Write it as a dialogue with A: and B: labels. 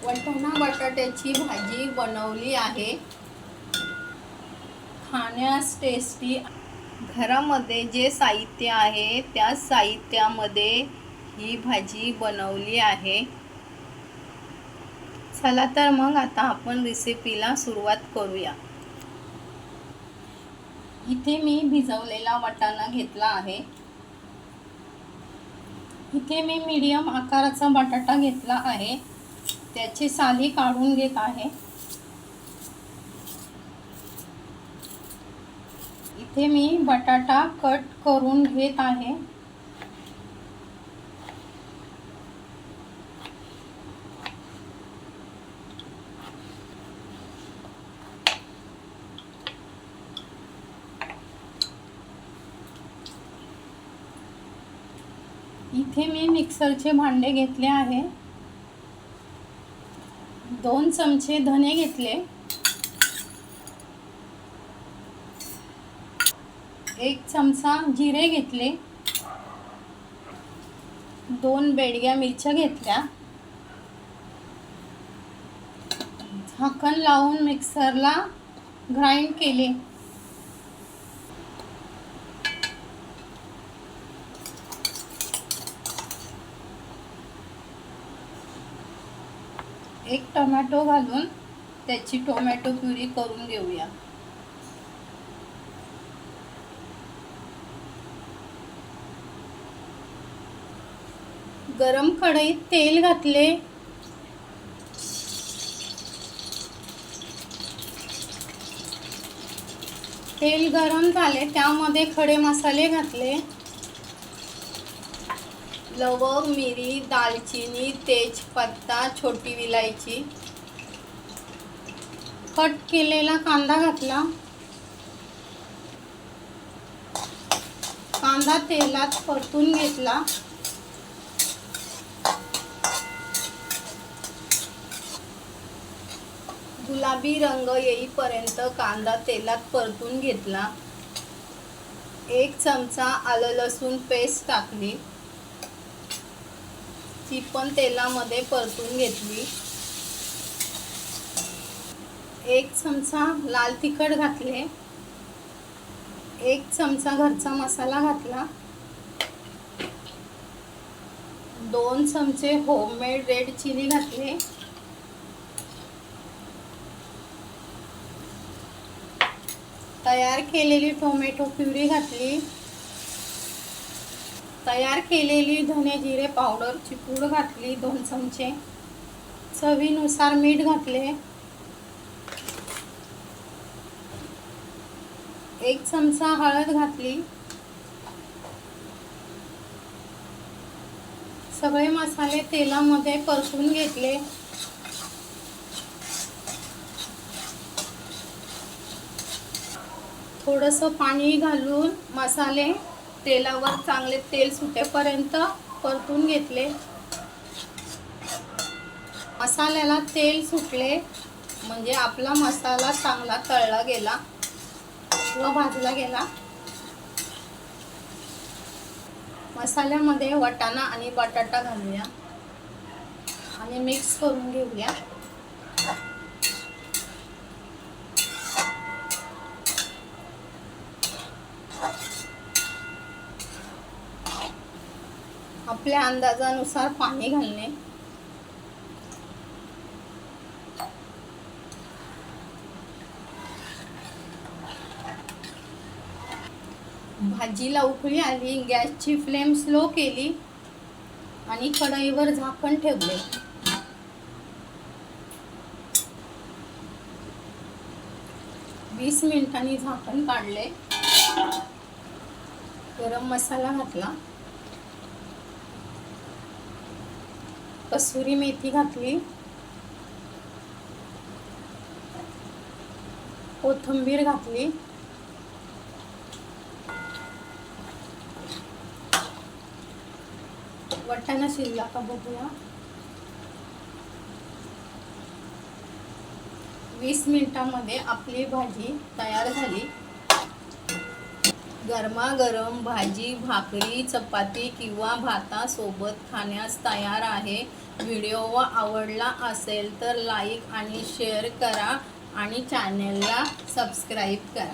A: वाटाणा बटाट्याची भाजी बनवली आहे. खाण्यास टेस्टी. घरामध्ये जे साहित्य आहे त्या साहित्यामध्ये ही भाजी बनवली आहे. चला तर मग आता आपण रेसिपीला सुरुवात करूया. इथे मी भिजवलेला वाटाणा घेतला आहे. इथे मी मीडियम आकाराचा बटाटा घेतला आहे. त्याची साली काढून घेत आहे. इथे मी बटाटा कट करून घेत आहे. इथे मी मिक्सरचे भांडे घेतले आहे. 2 चमचे धने घेतले, 1 चमचा जिरे घेतले, 2 बेडग्या मिरच्या घेतल्या. झाकण लावून मिक्सरला ग्राइंड केले. एक टोमॅटो घालून त्याची टोमॅटो प्युरी करून घेऊया. गरम कढईत तेल घातले. तेल गरम झाले, त्यामध्ये खडे मसाले घातले. लवंग, मिरी, दालचिनी, तेजपत्ता, छोटी विलायची. कट केलेला कांदा घातला. कांदा तेलात परतून घेतला. गुलाबी रंग येईपर्यंत कांदा तेलात परतून घेतला. 1 चमचा आलं लसूण पेस्ट टाकली. ती पण तेलामध्ये परतून घेतली. 1 चमचा लाल तिखट घातले. 1 चमचा घरचा मसाला घातला. 2 चमचे होममेड रेड चिली घातले. तयार केलेली टोमॅटो प्युरी घातली. तयार केलेली धने जिरे पावडरची पूड घातली 2 चमचे. चवीनुसार मीठ घातले. 1 चमचा हळद घातली. सगळे मसाले तेलामध्ये परतून घेतले. थोडंसं पाणी घालून मसाले तेलावर चांगले तेल सुटेपर्यंत परतून घेतले. मसाल्याला तेल सुटले म्हणजे आपला मसाला चांगला तळला गेला व भाजला गेला. मसाल्यामध्ये वाटाणा आणि बटाटा घालूया आणि मिक्स करून घेऊया. आपल्या अंदाजानुसार पाणी घालणे. भाजीला उकळी आली, गॅसची फ्लेम स्लो केली आणि कढईवर झाकण ठेवले. वीस मिनिटांनी झाकण काढले. गरम मसाला घातला. कसुरी मेथी घातली. कोथिंबीर घातली. वाटाणा शिजला का बघूया. 20 मिनिटांमध्ये आपली भाजी तयार झाली. गरमागरम भाजी, भाकरी, चपाती किंवा भातासोबत खाण्यास तयार आहे. व्हिडिओ आवडला असेल तर लाईक आणि शेअर करा आणि चॅनलला सबस्क्राईब करा.